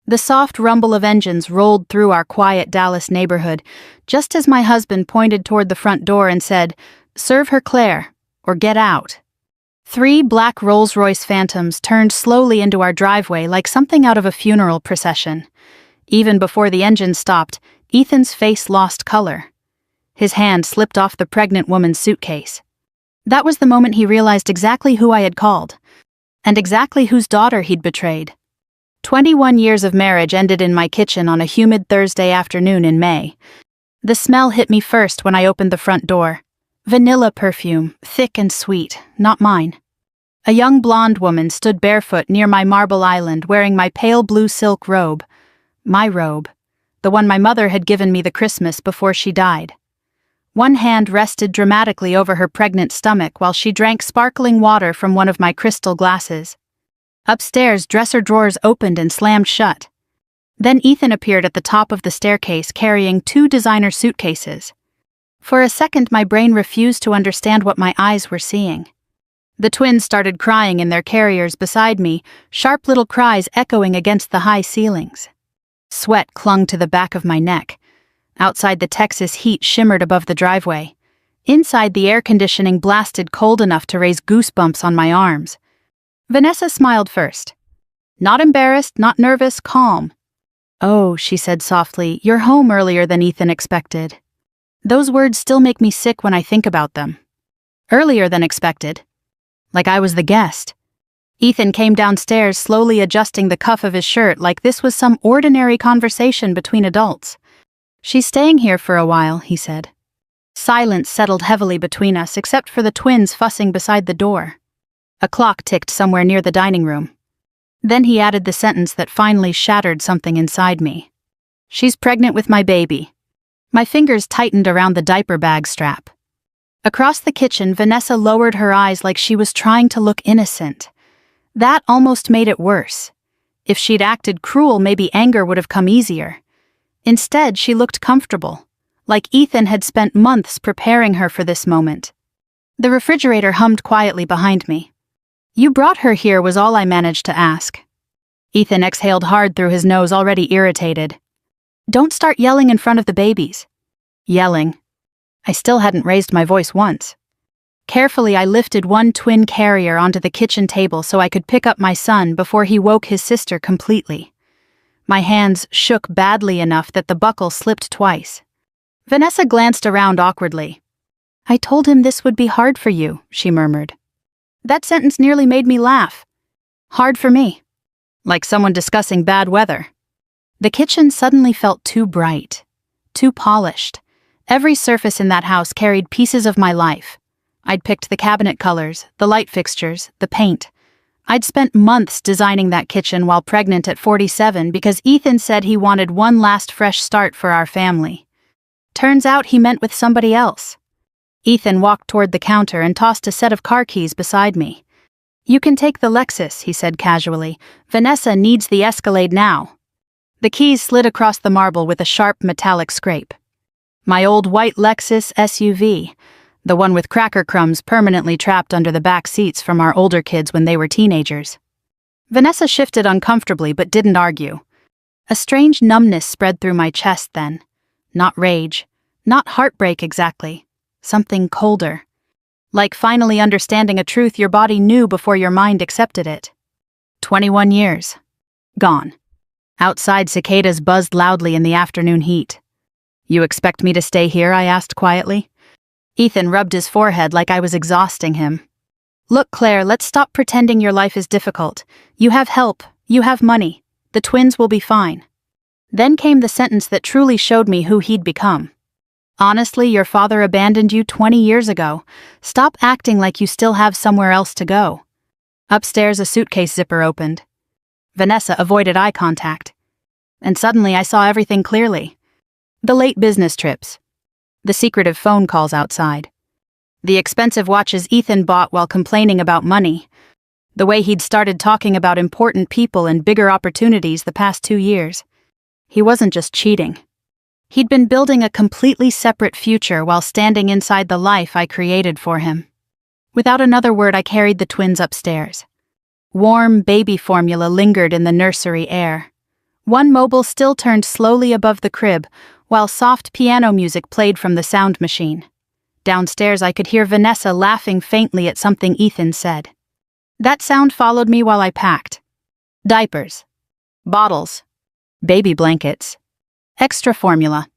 The soft rumble of engines rolled through our quiet Dallas neighborhood, just as my husband pointed toward the front door and said, "Serve her Claire, or get out." 3 black Rolls-Royce Phantoms turned slowly into our driveway like something out of a funeral procession. Even before the engine stopped, Ethan's face lost color. His hand slipped off the pregnant woman's suitcase. That was the moment he realized exactly who I had called, and exactly whose daughter he'd betrayed. 21 years of marriage ended in my kitchen on a humid Thursday afternoon in May. The smell hit me first when I opened the front door. Vanilla perfume, thick and sweet, not mine. A young blonde woman stood barefoot near my marble island wearing my pale blue silk robe. My robe. The one my mother had given me the Christmas before she died. One hand rested dramatically over her pregnant stomach while she drank sparkling water from one of my crystal glasses. Upstairs, dresser drawers opened and slammed shut. Then Ethan appeared at the top of the staircase carrying 2 designer suitcases. For a second, my brain refused to understand what my eyes were seeing. The twins started crying in their carriers beside me, sharp little cries echoing against the high ceilings. Sweat clung to the back of my neck. Outside, the Texas heat shimmered above the driveway. Inside, the air conditioning blasted cold enough to raise goosebumps on my arms. Vanessa smiled first. Not embarrassed, not nervous, calm. "Oh," she said softly, "you're home earlier than Ethan expected." Those words still make me sick when I think about them. Earlier than expected. Like I was the guest. Ethan came downstairs, slowly adjusting the cuff of his shirt like this was some ordinary conversation between adults. "She's staying here for a while," he said. Silence settled heavily between us, except for the twins fussing beside the door. A clock ticked somewhere near the dining room. Then he added the sentence that finally shattered something inside me. "She's pregnant with my baby." My fingers tightened around the diaper bag strap. Across the kitchen, Vanessa lowered her eyes like she was trying to look innocent. That almost made it worse. If she'd acted cruel, maybe anger would have come easier. Instead, she looked comfortable, like Ethan had spent months preparing her for this moment. The refrigerator hummed quietly behind me. "You brought her here," was all I managed to ask. Ethan exhaled hard through his nose, already irritated. "Don't start yelling in front of the babies." Yelling. I still hadn't raised my voice once. Carefully, I lifted one twin carrier onto the kitchen table so I could pick up my son before he woke his sister completely. My hands shook badly enough that the buckle slipped twice. Vanessa glanced around awkwardly. "I told him this would be hard for you," she murmured. That sentence nearly made me laugh. Hard for me. Like someone discussing bad weather. The kitchen suddenly felt too bright, too polished. Every surface in that house carried pieces of my life. I'd picked the cabinet colors, the light fixtures, the paint. I'd spent months designing that kitchen while pregnant at 47 because Ethan said he wanted one last fresh start for our family. Turns out he meant with somebody else. Ethan walked toward the counter and tossed a set of car keys beside me. "You can take the Lexus," he said casually. "Vanessa needs the Escalade now." The keys slid across the marble with a sharp metallic scrape. My old white Lexus SUV, the one with cracker crumbs permanently trapped under the back seats from our older kids when they were teenagers. Vanessa shifted uncomfortably but didn't argue. A strange numbness spread through my chest then. Not rage, not heartbreak exactly. Something colder. Like finally understanding a truth your body knew before your mind accepted it. 21 years. Gone. Outside, cicadas buzzed loudly in the afternoon heat. "You expect me to stay here?" I asked quietly. Ethan rubbed his forehead like I was exhausting him. "Look, Claire, let's stop pretending your life is difficult. You have help. You have money. The twins will be fine." Then came the sentence that truly showed me who he'd become. "Honestly, your father abandoned you 20 years ago. Stop acting like you still have somewhere else to go." Upstairs, a suitcase zipper opened. Vanessa avoided eye contact. And suddenly I saw everything clearly. The late business trips. The secretive phone calls outside. The expensive watches Ethan bought while complaining about money. The way he'd started talking about important people and bigger opportunities the past 2 years. He wasn't just cheating. He'd been building a completely separate future while standing inside the life I created for him. Without another word, I carried the twins upstairs. Warm baby formula lingered in the nursery air. One mobile still turned slowly above the crib, while soft piano music played from the sound machine. Downstairs I could hear Vanessa laughing faintly at something Ethan said. That sound followed me while I packed. Diapers. Bottles. Baby blankets. Extra formula.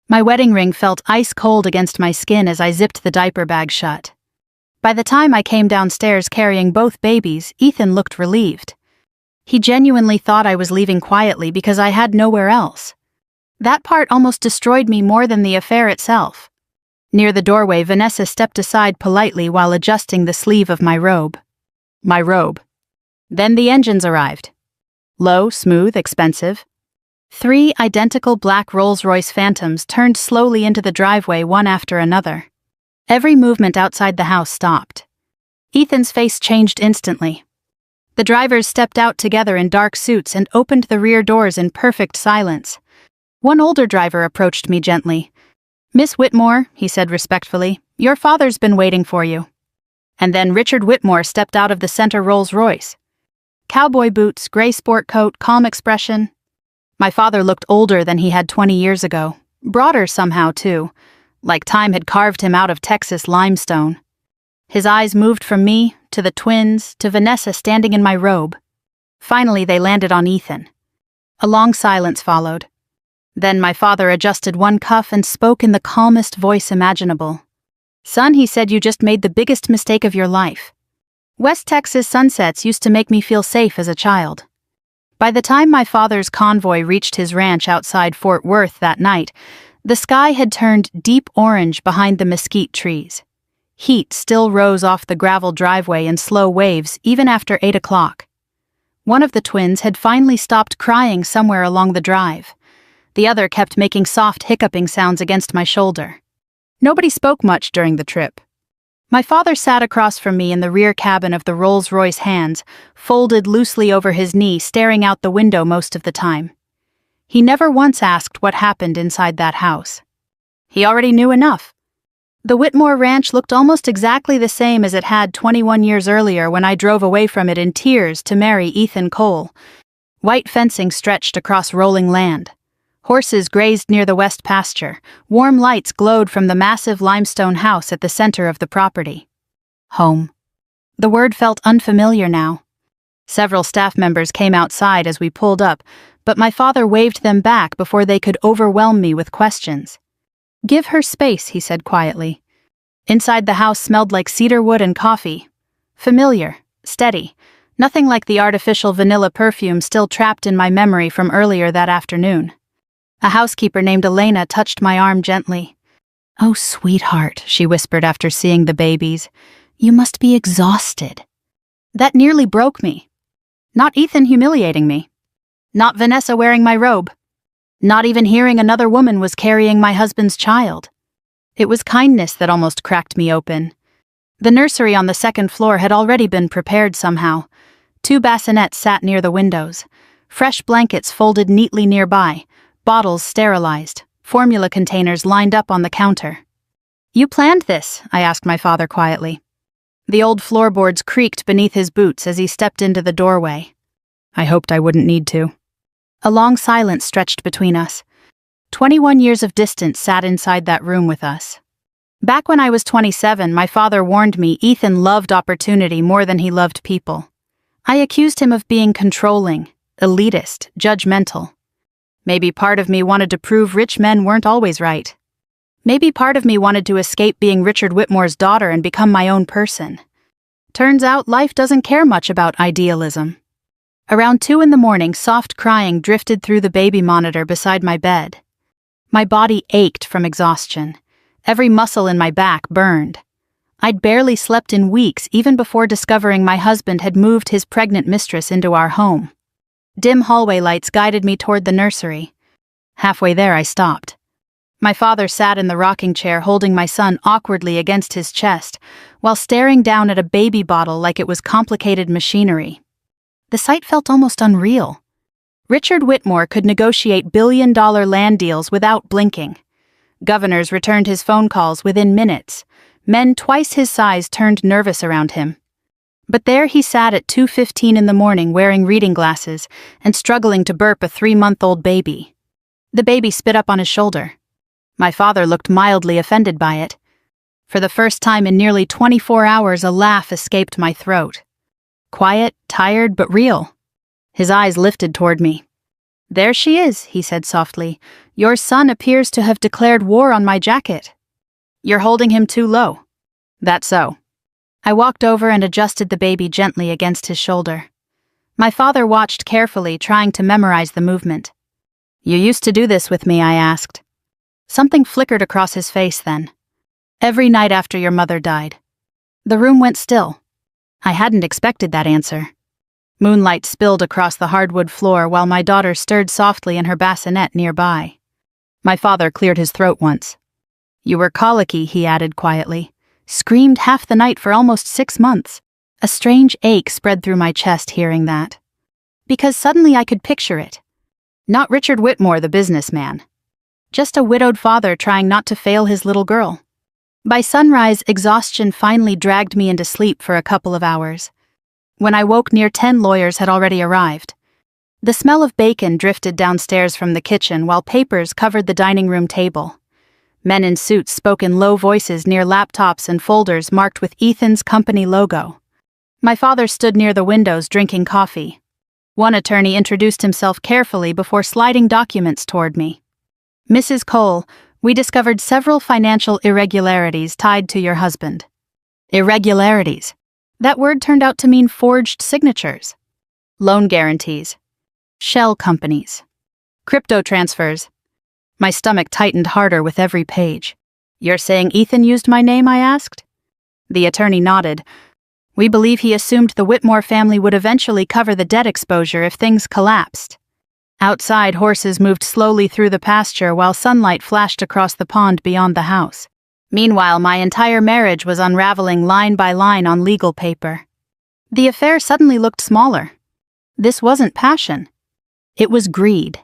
My wedding ring felt ice cold against my skin as I zipped the diaper bag shut. By the time I came downstairs carrying both babies, Ethan looked relieved. He genuinely thought I was leaving quietly because I had nowhere else. That part almost destroyed me more than the affair itself. Near the doorway, Vanessa stepped aside politely while adjusting the sleeve of my robe. My robe. Then the engines arrived. Low, smooth, expensive. 3 identical black Rolls-Royce Phantoms turned slowly into the driveway one after another. Every movement outside the house stopped. Ethan's face changed instantly. The drivers stepped out together in dark suits and opened the rear doors in perfect silence. One older driver approached me gently. "Miss Whitmore," he said respectfully, "your father's been waiting for you." And then Richard Whitmore stepped out of the center Rolls-Royce. Cowboy boots, gray sport coat, calm expression. My father looked older than he had 20 years ago. Broader somehow, too. Like time had carved him out of Texas limestone. His eyes moved from me, to the twins, to Vanessa standing in my robe. Finally, they landed on Ethan. A long silence followed. Then my father adjusted one cuff and spoke in the calmest voice imaginable. "Son," he said, "you just made the biggest mistake of your life. West Texas sunsets used to make me feel safe as a child." By the time my father's convoy reached his ranch outside Fort Worth that night, the sky had turned deep orange behind the mesquite trees. Heat still rose off the gravel driveway in slow waves even after 8 o'clock. One of the twins had finally stopped crying somewhere along the drive. The other kept making soft hiccuping sounds against my shoulder. Nobody spoke much during the trip. My father sat across from me in the rear cabin of the Rolls-Royce, hands folded loosely over his knee, staring out the window most of the time. He never once asked what happened inside that house. He already knew enough. The Whitmore Ranch looked almost exactly the same as it had 21 years earlier when I drove away from it in tears to marry Ethan Cole. White fencing stretched across rolling land. Horses grazed near the west pasture. Warm lights glowed from the massive limestone house at the center of the property. Home. The word felt unfamiliar now. Several staff members came outside as we pulled up, but my father waved them back before they could overwhelm me with questions. "Give her space," he said quietly. Inside the house smelled like cedar wood and coffee. Familiar, steady, nothing like the artificial vanilla perfume still trapped in my memory from earlier that afternoon. A housekeeper named Elena touched my arm gently. "Oh, sweetheart," she whispered after seeing the babies. "You must be exhausted." That nearly broke me. Not Ethan humiliating me. Not Vanessa wearing my robe. Not even hearing another woman was carrying my husband's child. It was kindness that almost cracked me open. The nursery on the second floor had already been prepared somehow. 2 bassinets sat near the windows. Fresh blankets folded neatly nearby. Bottles sterilized. Formula containers lined up on the counter. "You planned this?" I asked my father quietly. The old floorboards creaked beneath his boots as he stepped into the doorway. I hoped I wouldn't need to. A long silence stretched between us. 21 years of distance sat inside that room with us. Back when I was 27, my father warned me Ethan loved opportunity more than he loved people. I accused him of being controlling, elitist, judgmental. Maybe part of me wanted to prove rich men weren't always right. Maybe part of me wanted to escape being Richard Whitmore's daughter and become my own person. Turns out life doesn't care much about idealism. Around 2 in the morning, soft crying drifted through the baby monitor beside my bed. My body ached from exhaustion. Every muscle in my back burned. I'd barely slept in weeks even before discovering my husband had moved his pregnant mistress into our home. Dim hallway lights guided me toward the nursery. Halfway there, I stopped. My father sat in the rocking chair holding my son awkwardly against his chest, while staring down at a baby bottle like it was complicated machinery. The sight felt almost unreal. Richard Whitmore could negotiate billion-dollar land deals without blinking. Governors returned his phone calls within minutes. Men twice his size turned nervous around him. But there he sat at 2:15 in the morning wearing reading glasses and struggling to burp a 3-month-old baby. The baby spit up on his shoulder. My father looked mildly offended by it. For the first time in nearly 24 hours, a laugh escaped my throat. Quiet, tired, but real. His eyes lifted toward me. "There she is," he said softly. "Your son appears to have declared war on my jacket. You're holding him too low." "That's so." I walked over and adjusted the baby gently against his shoulder. My father watched carefully, trying to memorize the movement. "You used to do this with me?" I asked. Something flickered across his face then. "Every night after your mother died." The room went still. I hadn't expected that answer. Moonlight spilled across the hardwood floor while my daughter stirred softly in her bassinet nearby. My father cleared his throat once. "You were colicky," he added quietly. "Screamed half the night for almost 6 months. A strange ache spread through my chest hearing that. Because suddenly I could picture it. Not Richard Whitmore, the businessman. Just a widowed father trying not to fail his little girl. By sunrise, exhaustion finally dragged me into sleep for a couple of hours. When I woke, near 10 lawyers had already arrived. The smell of bacon drifted downstairs from the kitchen while papers covered the dining room table. Men in suits spoke in low voices near laptops and folders marked with Ethan's company logo. My father stood near the windows drinking coffee. One attorney introduced himself carefully before sliding documents toward me. "Mrs. Cole, we discovered several financial irregularities tied to your husband." Irregularities. That word turned out to mean forged signatures. Loan guarantees. Shell companies. Crypto transfers. My stomach tightened harder with every page. "You're saying Ethan used my name?" I asked. The attorney nodded. "We believe he assumed the Whitmore family would eventually cover the debt exposure if things collapsed." Outside, horses moved slowly through the pasture while sunlight flashed across the pond beyond the house. Meanwhile, my entire marriage was unraveling line by line on legal paper. The affair suddenly looked smaller. This wasn't passion. It was greed.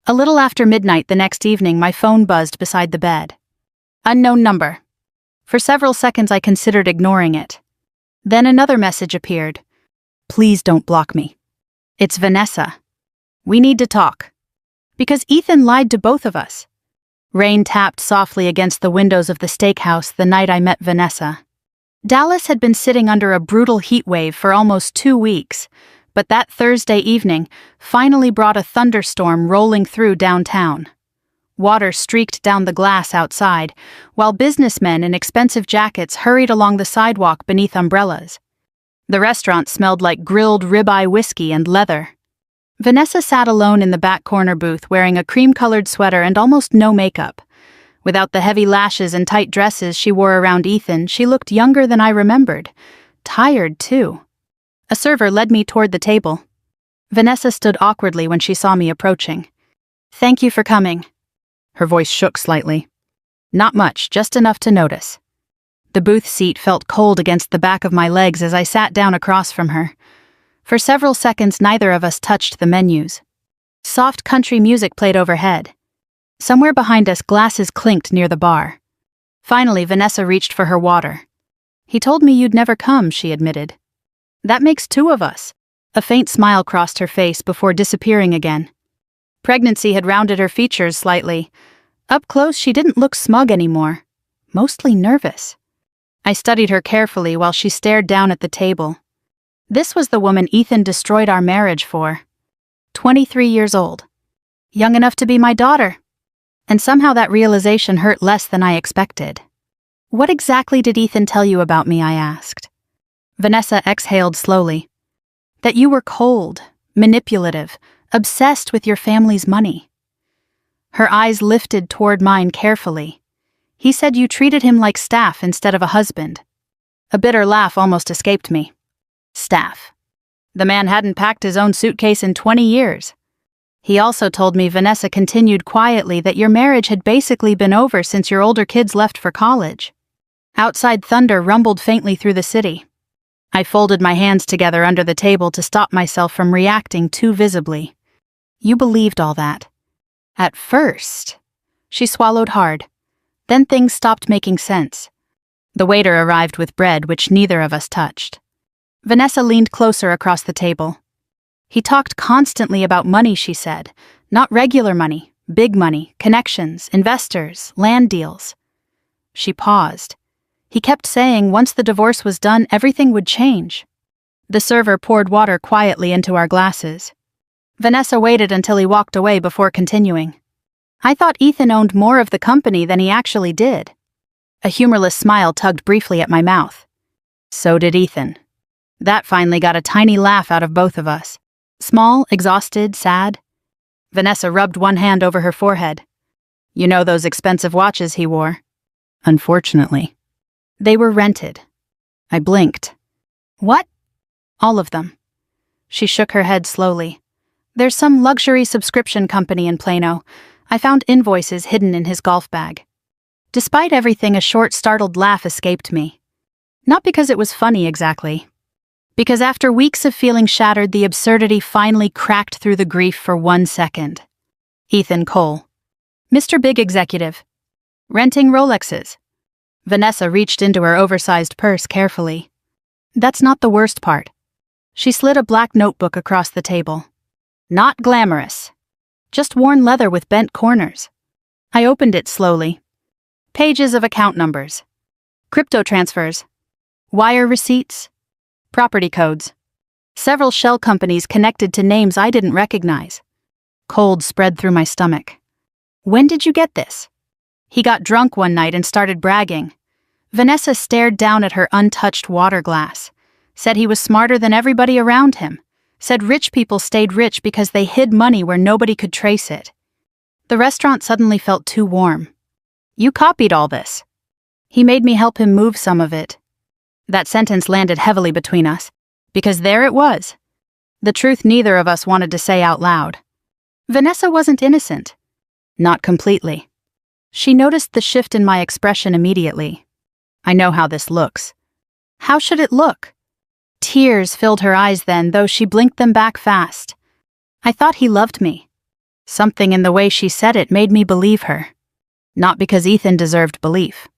A little after midnight the next evening, my phone buzzed beside the bed. Unknown number. For several seconds I considered ignoring it. Then another message appeared. "Please don't block me. It's Vanessa. We need to talk." Because Ethan lied to both of us. Rain tapped softly against the windows of the steakhouse the night I met Vanessa. Dallas had been sitting under a brutal heat wave for almost 2 weeks, but that Thursday evening finally brought a thunderstorm rolling through downtown. Water streaked down the glass outside, while businessmen in expensive jackets hurried along the sidewalk beneath umbrellas. The restaurant smelled like grilled ribeye whiskey and leather. Vanessa sat alone in the back corner booth wearing a cream-colored sweater and almost no makeup. Without the heavy lashes and tight dresses she wore around Ethan, she looked younger than I remembered. Tired, too. A server led me toward the table. Vanessa stood awkwardly when she saw me approaching. "Thank you for coming." Her voice shook slightly. "Not much, just enough to notice." The booth seat felt cold against the back of my legs as I sat down across from her. For several seconds, neither of us touched the menus. Soft country music played overhead. Somewhere behind us, glasses clinked near the bar. Finally, Vanessa reached for her water. "He told me you'd never come," she admitted. "That makes 2 of us." A faint smile crossed her face before disappearing again. Pregnancy had rounded her features slightly. Up close, she didn't look smug anymore. Mostly nervous. I studied her carefully while she stared down at the table. This was the woman Ethan destroyed our marriage for. 23 years old. Young enough to be my daughter. And somehow that realization hurt less than I expected. "What exactly did Ethan tell you about me?" I asked. Vanessa exhaled slowly. "That you were cold, manipulative, obsessed with your family's money." Her eyes lifted toward mine carefully. "He said you treated him like staff instead of a husband." A bitter laugh almost escaped me. Staff. The man hadn't packed his own suitcase in 20 years. He also told me, Vanessa continued quietly, that your marriage had basically been over since your older kids left for college. Outside, thunder rumbled faintly through the city. I folded my hands together under the table to stop myself from reacting too visibly. "You believed all that." "At first." She swallowed hard. Then things stopped making sense. The waiter arrived with bread, which neither of us touched. Vanessa leaned closer across the table. He talked constantly about money, she said. Not regular money, big money, connections, investors, land deals. She paused. He kept saying once the divorce was done, everything would change. The server poured water quietly into our glasses. Vanessa waited until he walked away before continuing. I thought Ethan owned more of the company than he actually did. A humorless smile tugged briefly at my mouth. So did Ethan. That finally got a tiny laugh out of both of us. Small, exhausted, sad. Vanessa rubbed one hand over her forehead. You know those expensive watches he wore? Unfortunately. They were rented. I blinked. What? All of them. She shook her head slowly. There's some luxury subscription company in Plano. I found invoices hidden in his golf bag. Despite everything, a short, startled laugh escaped me. Not because it was funny exactly. Because after weeks of feeling shattered, the absurdity finally cracked through the grief for 1 second. Ethan Cole. Mr. Big Executive. Renting Rolexes. Vanessa reached into her oversized purse carefully. That's not the worst part. She slid a black notebook across the table. Not glamorous. Just worn leather with bent corners. I opened it slowly. Pages of account numbers. Crypto transfers. Wire receipts. Property codes. Several shell companies connected to names I didn't recognize. Cold spread through my stomach. When did you get this? He got drunk one night and started bragging. Vanessa stared down at her untouched water glass. Said he was smarter than everybody around him. Said rich people stayed rich because they hid money where nobody could trace it. The restaurant suddenly felt too warm. You copied all this. He made me help him move some of it. That sentence landed heavily between us, because there it was. The truth neither of us wanted to say out loud. Vanessa wasn't innocent. Not completely. She noticed the shift in my expression immediately. I know how this looks. How should it look? Tears filled her eyes then, though she blinked them back fast. I thought he loved me. Something in the way she said it made me believe her. Not because Ethan deserved belief.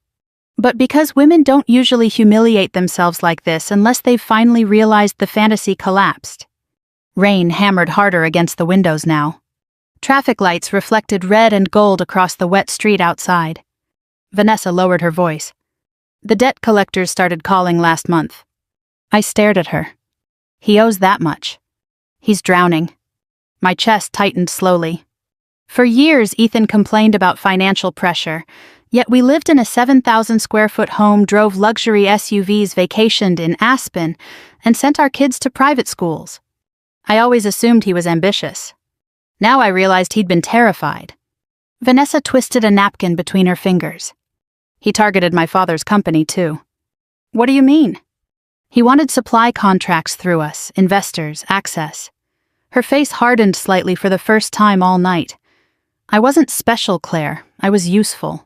But because women don't usually humiliate themselves like this unless they've finally realized the fantasy collapsed. Rain hammered harder against the windows now. Traffic lights reflected red and gold across the wet street outside. Vanessa lowered her voice. The debt collectors started calling last month. I stared at her. He owes that much. He's drowning. My chest tightened slowly. For years, Ethan complained about financial pressure. Yet we lived in a 7,000-square-foot home, drove luxury SUVs, vacationed in Aspen, and sent our kids to private schools. I always assumed he was ambitious. Now I realized he'd been terrified. Vanessa twisted a napkin between her fingers. He targeted my father's company, too. What do you mean? He wanted supply contracts through us, investors, access. Her face hardened slightly for the first time all night. I wasn't special, Claire. I was useful.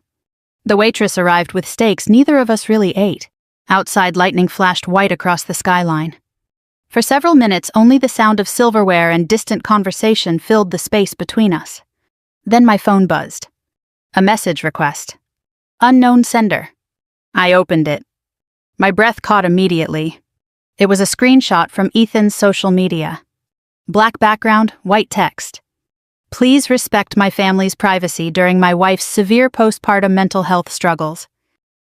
The waitress arrived with steaks neither of us really ate. Outside, lightning flashed white across the skyline. For several minutes, only the sound of silverware and distant conversation filled the space between us. Then my phone buzzed. A message request. Unknown sender. I opened it. My breath caught immediately. It was a screenshot from Ethan's social media. Black background, white text. Please respect my family's privacy during my wife's severe postpartum mental health struggles.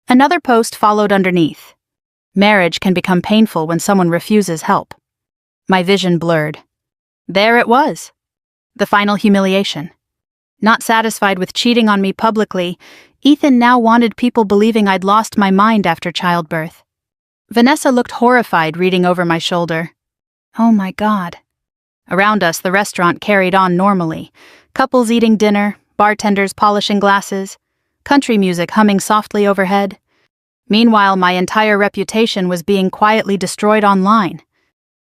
Another post followed underneath. Marriage can become painful when someone refuses help. My vision blurred. There it was. The final humiliation. Not satisfied with cheating on me publicly, Ethan now wanted people believing I'd lost my mind after childbirth. Vanessa looked horrified, reading over my shoulder. Oh my God. Around us, the restaurant carried on normally. Couples eating dinner, bartenders polishing glasses, country music humming softly overhead. Meanwhile, my entire reputation was being quietly destroyed online.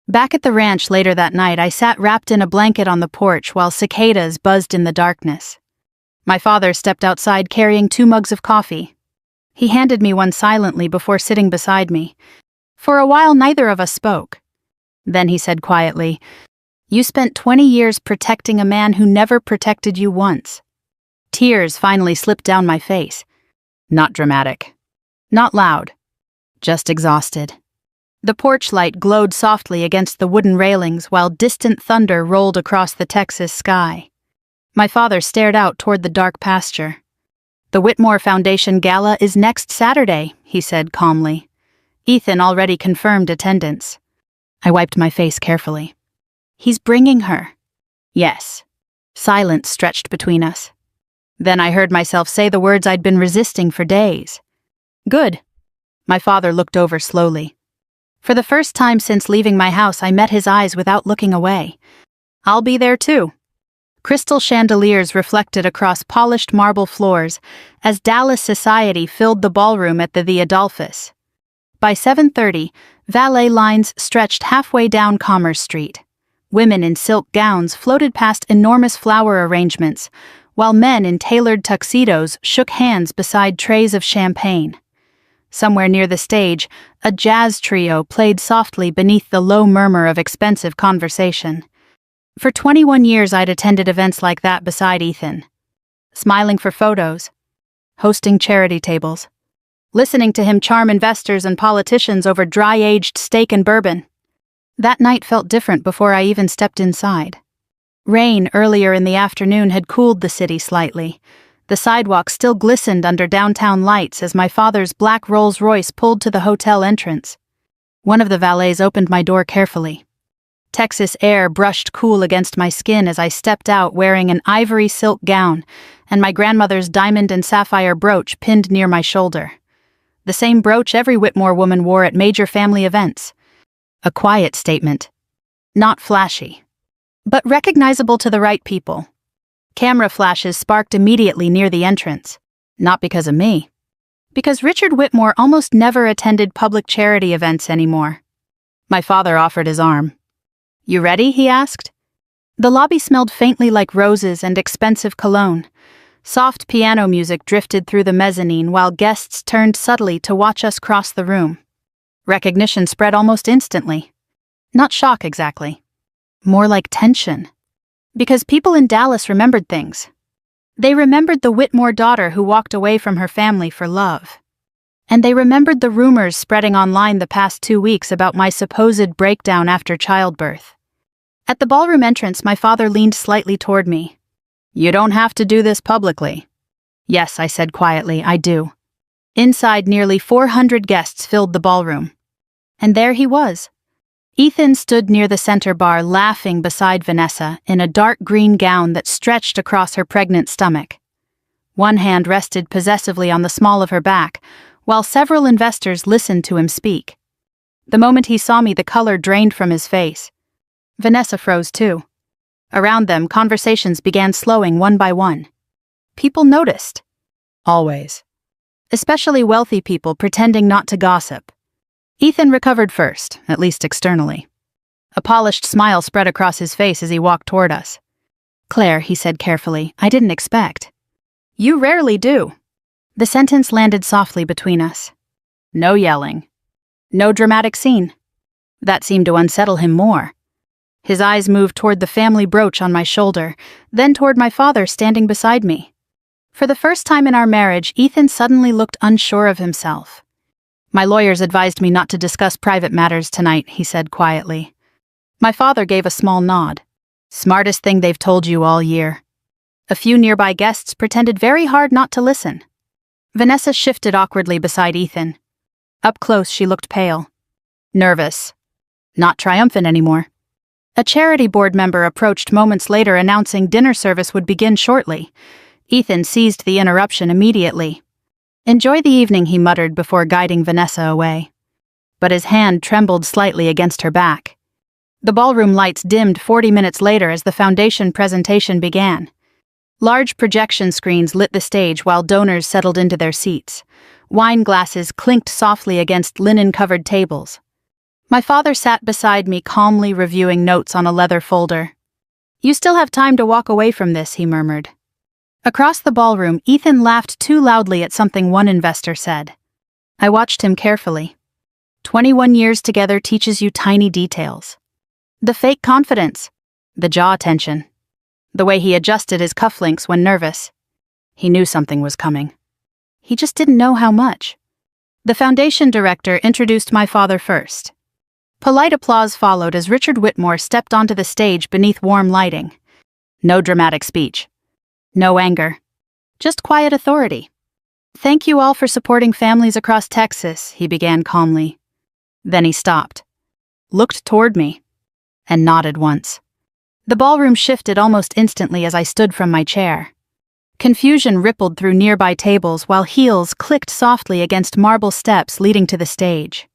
Back at the ranch later that night, I sat wrapped in a blanket on the porch while cicadas buzzed in the darkness. My father stepped outside carrying 2 mugs of coffee. He handed me one silently before sitting beside me. For a while, neither of us spoke. Then he said quietly, "You spent 20 years protecting a man who never protected you once." Tears finally slipped down my face. Not dramatic. Not loud. Just exhausted. The porch light glowed softly against the wooden railings while distant thunder rolled across the Texas sky. My father stared out toward the dark pasture. "The Whitmore Foundation Gala is next Saturday," he said calmly. Ethan already confirmed attendance. I wiped my face carefully. "He's bringing her." "Yes." Silence stretched between us. Then I heard myself say the words I'd been resisting for days. "Good." My father looked over slowly. For the first time since leaving my house, I met his eyes without looking away. "I'll be there too." Crystal chandeliers reflected across polished marble floors as Dallas society filled the ballroom at the Adolphus. By 7:30, valet lines stretched halfway down Commerce Street. Women in silk gowns floated past enormous flower arrangements, while men in tailored tuxedos shook hands beside trays of champagne. Somewhere near the stage, a jazz trio played softly beneath the low murmur of expensive conversation. For 21 years I'd attended events like that beside Ethan. Smiling for photos, hosting charity tables, listening to him charm investors and politicians over dry-aged steak and bourbon. That night felt different before I even stepped inside. Rain earlier in the afternoon had cooled the city slightly. The sidewalk still glistened under downtown lights as my father's black Rolls-Royce pulled to the hotel entrance. One of the valets opened my door carefully. Texas air brushed cool against my skin as I stepped out wearing an ivory silk gown and my grandmother's diamond and sapphire brooch pinned near my shoulder. The same brooch every Whitmore woman wore at major family events. A quiet statement. Not flashy, but recognizable to the right people. Camera flashes sparked immediately near the entrance. Not because of me. Because Richard Whitmore almost never attended public charity events anymore. My father offered his arm. "You ready?" he asked. The lobby smelled faintly like roses and expensive cologne. Soft piano music drifted through the mezzanine while guests turned subtly to watch us cross the room. Recognition spread almost instantly. Not shock exactly. More like tension. Because people in Dallas remembered things. They remembered the Whitmore daughter who walked away from her family for love. And they remembered the rumors spreading online the past 2 weeks about my supposed breakdown after childbirth. At the ballroom entrance, my father leaned slightly toward me. "You don't have to do this publicly." "Yes," I said quietly, "I do." Inside, nearly 400 guests filled the ballroom. And there he was. Ethan stood near the center bar laughing beside Vanessa in a dark green gown that stretched across her pregnant stomach. One hand rested possessively on the small of her back, while several investors listened to him speak. The moment he saw me, the color drained from his face. Vanessa froze too. Around them, conversations began slowing one by one. People noticed. Always. Especially wealthy people pretending not to gossip. Ethan recovered first, at least externally. A polished smile spread across his face as he walked toward us. "Claire," he said carefully, "I didn't expect." "You rarely do." The sentence landed softly between us. No yelling. No dramatic scene. That seemed to unsettle him more. His eyes moved toward the family brooch on my shoulder, then toward my father standing beside me. For the first time in our marriage, Ethan suddenly looked unsure of himself. "My lawyers advised me not to discuss private matters tonight," he said quietly. My father gave a small nod. "Smartest thing they've told you all year." A few nearby guests pretended very hard not to listen. Vanessa shifted awkwardly beside Ethan. Up close, she looked pale. Nervous. Not triumphant anymore. A charity board member approached moments later announcing dinner service would begin shortly. Ethan seized the interruption immediately. "Enjoy the evening," he muttered before guiding Vanessa away. But his hand trembled slightly against her back. The ballroom lights dimmed 40 minutes later as the foundation presentation began. Large projection screens lit the stage while donors settled into their seats. Wine glasses clinked softly against linen-covered tables. My father sat beside me, calmly reviewing notes on a leather folder. "You still have time to walk away from this," he murmured. Across the ballroom, Ethan laughed too loudly at something one investor said. I watched him carefully. 21 years together teaches you tiny details. The fake confidence. The jaw tension. The way he adjusted his cufflinks when nervous. He knew something was coming. He just didn't know how much. The foundation director introduced my father first. Polite applause followed as Richard Whitmore stepped onto the stage beneath warm lighting. No dramatic speech. No anger. Just quiet authority. "Thank you all for supporting families across Texas," he began calmly. Then he stopped, looked toward me, and nodded once. The ballroom shifted almost instantly as I stood from my chair. Confusion rippled through nearby tables while heels clicked softly against marble steps leading to the stage.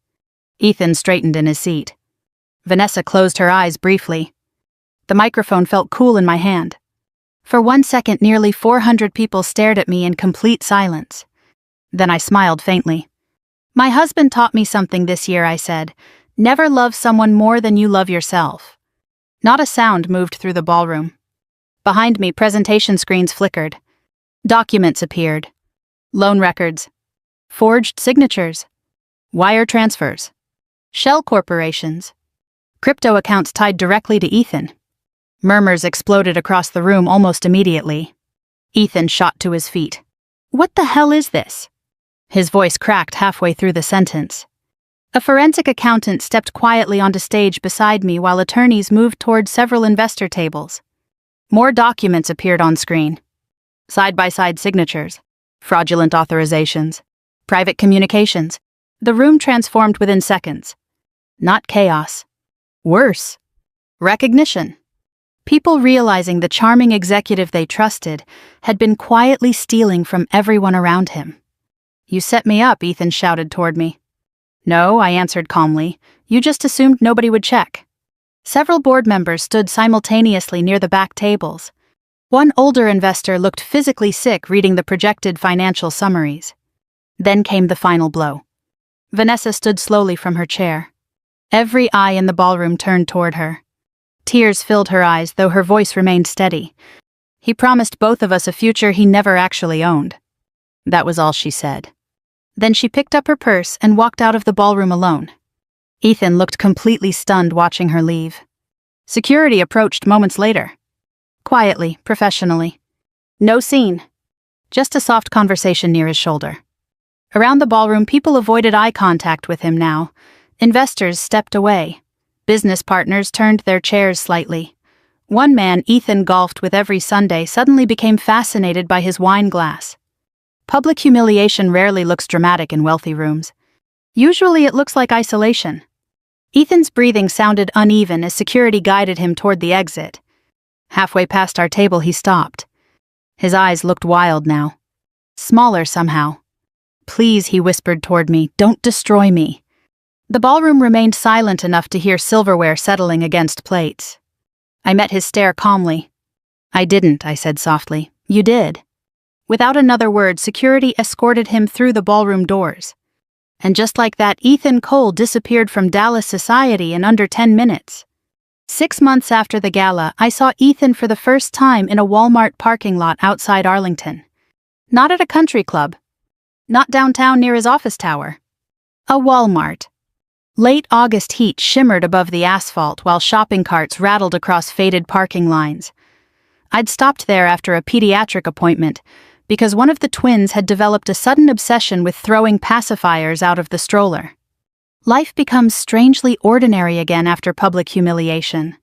Ethan straightened in his seat. Vanessa closed her eyes briefly. The microphone felt cool in my hand. For 1 second, nearly 400 people stared at me in complete silence. Then I smiled faintly. "My husband taught me something this year," I said. "Never love someone more than you love yourself." Not a sound moved through the ballroom. Behind me, presentation screens flickered. Documents appeared. Loan records. Forged signatures. Wire transfers. Shell corporations. Crypto accounts tied directly to Ethan. Murmurs exploded across the room almost immediately. Ethan shot to his feet. "What the hell is this?" His voice cracked halfway through the sentence. A forensic accountant stepped quietly onto stage beside me while attorneys moved toward several investor tables. More documents appeared on screen. Side-by-side signatures, fraudulent authorizations, private communications. The room transformed within seconds. Not chaos. Worse. Recognition. People realizing the charming executive they trusted had been quietly stealing from everyone around him. "You set me up," Ethan shouted toward me. "No," I answered calmly. "You just assumed nobody would check." Several board members stood simultaneously near the back tables. One older investor looked physically sick reading the projected financial summaries. Then came the final blow. Vanessa stood slowly from her chair. Every eye in the ballroom turned toward her. Tears filled her eyes, though her voice remained steady. "He promised both of us a future he never actually owned." That was all she said. Then she picked up her purse and walked out of the ballroom alone. Ethan looked completely stunned watching her leave. Security approached moments later. Quietly, professionally. No scene. Just a soft conversation near his shoulder. Around the ballroom, people avoided eye contact with him now. Investors stepped away. Business partners turned their chairs slightly. One man Ethan golfed with every Sunday suddenly became fascinated by his wine glass. Public humiliation rarely looks dramatic in wealthy rooms. Usually it looks like isolation. Ethan's breathing sounded uneven as security guided him toward the exit. Halfway past our table, he stopped. His eyes looked wild now. Smaller somehow. "Please," he whispered toward me, "don't destroy me." The ballroom remained silent enough to hear silverware settling against plates. I met his stare calmly. "I didn't," I said softly. "You did." Without another word, security escorted him through the ballroom doors. And just like that, Ethan Cole disappeared from Dallas society in under 10 minutes. 6 months after the gala, I saw Ethan for the first time in a Walmart parking lot outside Arlington. Not at a country club. Not downtown near his office tower. A Walmart. Late August heat shimmered above the asphalt while shopping carts rattled across faded parking lines. I'd stopped there after a pediatric appointment because one of the twins had developed a sudden obsession with throwing pacifiers out of the stroller. Life becomes strangely ordinary again after public humiliation.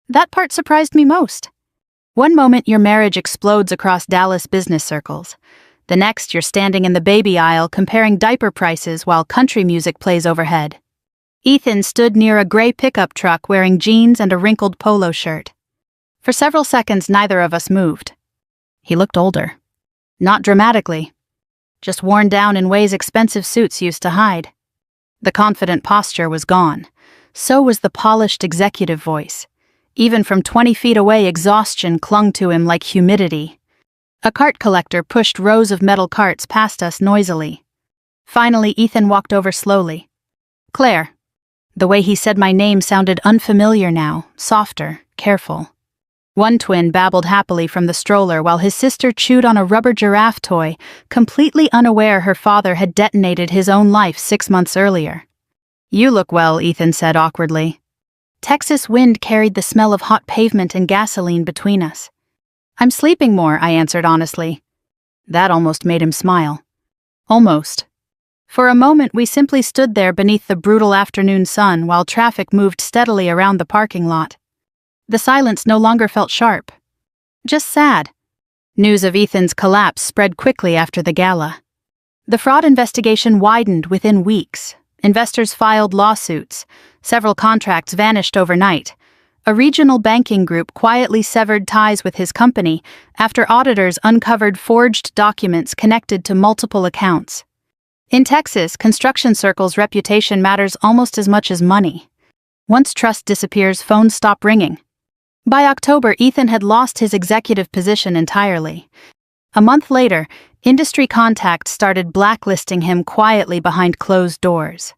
That part surprised me most. One moment your marriage explodes across Dallas business circles. The next you're standing in the baby aisle comparing diaper prices while country music plays overhead. Ethan stood near a gray pickup truck wearing jeans and a wrinkled polo shirt. For several seconds neither of us moved. He looked older. Not dramatically. Just worn down in ways expensive suits used to hide. The confident posture was gone. So was the polished executive voice. Even from 20 feet away, exhaustion clung to him like humidity. A cart collector pushed rows of metal carts past us noisily. Finally, Ethan walked over slowly. "Claire." The way he said my name sounded unfamiliar now, softer, careful. One twin babbled happily from the stroller while his sister chewed on a rubber giraffe toy, completely unaware her father had detonated his own life 6 months earlier. "You look well," Ethan said awkwardly. Texas wind carried the smell of hot pavement and gasoline between us. "I'm sleeping more," I answered honestly. That almost made him smile. Almost. For a moment we simply stood there beneath the brutal afternoon sun while traffic moved steadily around the parking lot. The silence no longer felt sharp. Just sad. News of Ethan's collapse spread quickly after the gala. The fraud investigation widened within weeks. Investors filed lawsuits. Several contracts vanished overnight. A regional banking group quietly severed ties with his company after auditors uncovered forged documents connected to multiple accounts. In Texas, construction circles' reputation matters almost as much as money. Once trust disappears, phones stop ringing. By October, Ethan had lost his executive position entirely. A month later, industry contacts started blacklisting him quietly behind closed doors.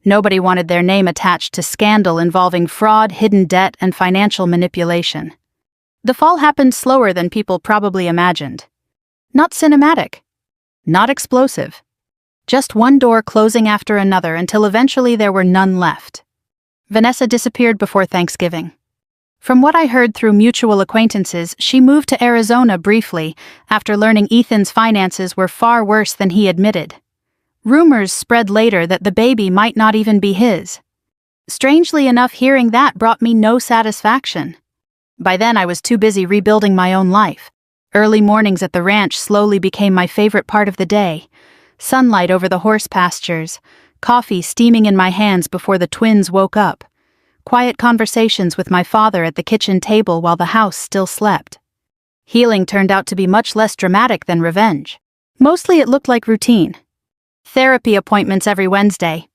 Nobody wanted their name attached to scandal involving fraud, hidden debt, and financial manipulation. The fall happened slower than people probably imagined. Not cinematic. Not explosive. Just one door closing after another until eventually there were none left. Vanessa disappeared before Thanksgiving. From what I heard through mutual acquaintances, she moved to Arizona briefly after learning Ethan's finances were far worse than he admitted. Rumors spread later that the baby might not even be his. Strangely enough, hearing that brought me no satisfaction. By then I was too busy rebuilding my own life. Early mornings at the ranch slowly became my favorite part of the day. Sunlight over the horse pastures, coffee steaming in my hands before the twins woke up, quiet conversations with my father at the kitchen table while the house still slept. Healing turned out to be much less dramatic than revenge. Mostly it looked like routine. Therapy appointments every Wednesday.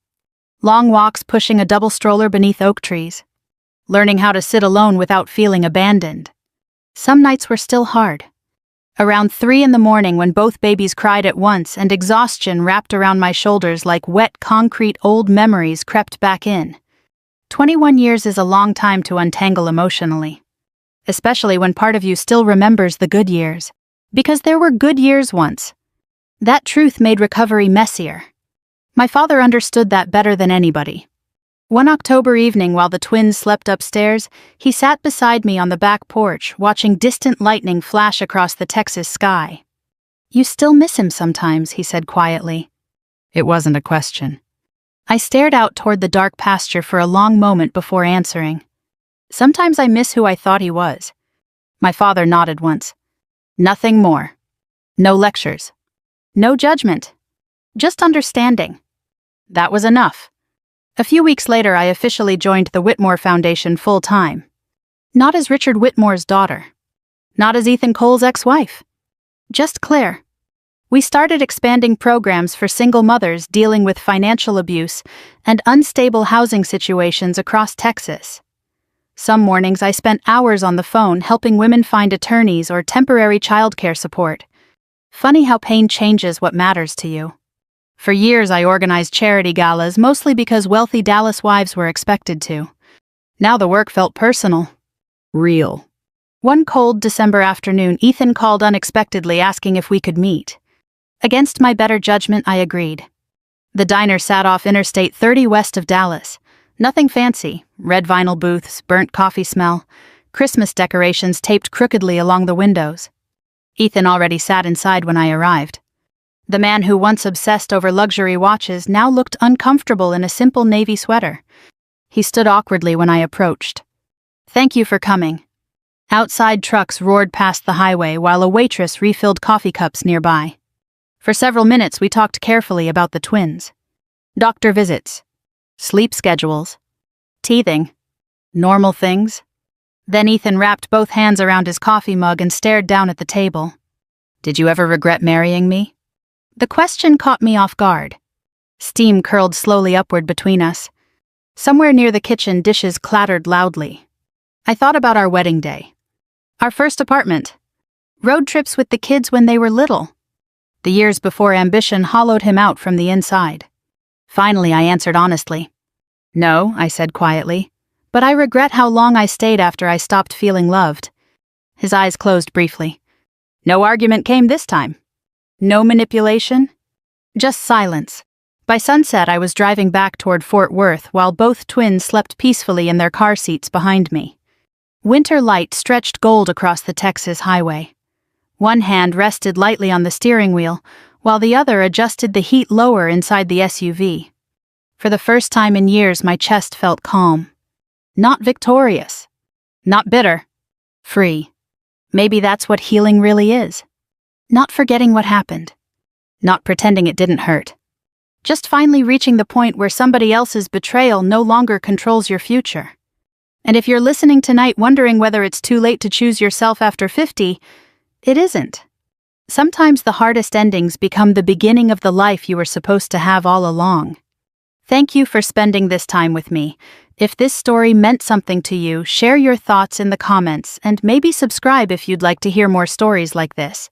Long walks pushing a double stroller beneath oak trees. Learning how to sit alone without feeling abandoned. Some nights were still hard. Around 3 a.m, when both babies cried at once and exhaustion wrapped around my shoulders like wet concrete, old memories crept back in. 21 years is a long time to untangle emotionally. Especially when part of you still remembers the good years. Because there were good years once. That truth made recovery messier. My father understood that better than anybody. One October evening while the twins slept upstairs, he sat beside me on the back porch, watching distant lightning flash across the Texas sky. "You still miss him sometimes," he said quietly. It wasn't a question. I stared out toward the dark pasture for a long moment before answering. "Sometimes I miss who I thought he was." My father nodded once. Nothing more. No lectures. No judgment. Just understanding. That was enough. A few weeks later, I officially joined the Whitmore Foundation full-time. Not as Richard Whitmore's daughter. Not as Ethan Cole's ex-wife. Just Claire. We started expanding programs for single mothers dealing with financial abuse and unstable housing situations across Texas. Some mornings I spent hours on the phone helping women find attorneys or temporary childcare support. Funny how pain changes what matters to you. For years I organized charity galas, mostly because wealthy Dallas wives were expected to. Now the work felt personal. Real. One cold December afternoon, Ethan called unexpectedly asking if we could meet. Against my better judgment, I agreed. The diner sat off Interstate 30 west of Dallas. Nothing fancy. Red vinyl booths, burnt coffee smell, Christmas decorations taped crookedly along the windows. Ethan already sat inside when I arrived. The man who once obsessed over luxury watches now looked uncomfortable in a simple navy sweater. He stood awkwardly when I approached. "Thank you for coming." Outside trucks roared past the highway while a waitress refilled coffee cups nearby. For several minutes we talked carefully about the twins. Doctor visits. Sleep schedules. Teething. Normal things. Then Ethan wrapped both hands around his coffee mug and stared down at the table. "Did you ever regret marrying me?" The question caught me off guard. Steam curled slowly upward between us. Somewhere near the kitchen, dishes clattered loudly. I thought about our wedding day. Our first apartment. Road trips with the kids when they were little. The years before ambition hollowed him out from the inside. Finally, I answered honestly. "No," I said quietly. "But I regret how long I stayed after I stopped feeling loved." His eyes closed briefly. No argument came this time. No manipulation. Just silence. By sunset, I was driving back toward Fort Worth while both twins slept peacefully in their car seats behind me. Winter light stretched gold across the Texas highway. One hand rested lightly on the steering wheel, while the other adjusted the heat lower inside the SUV. For the first time in years, my chest felt calm. Not victorious. Not bitter. Free. Maybe that's what healing really is. Not forgetting what happened. Not pretending it didn't hurt. Just finally reaching the point where somebody else's betrayal no longer controls your future. And if you're listening tonight wondering whether it's too late to choose yourself after 50, it isn't. Sometimes the hardest endings become the beginning of the life you were supposed to have all along. Thank you for spending this time with me. If this story meant something to you, share your thoughts in the comments and maybe subscribe if you'd like to hear more stories like this.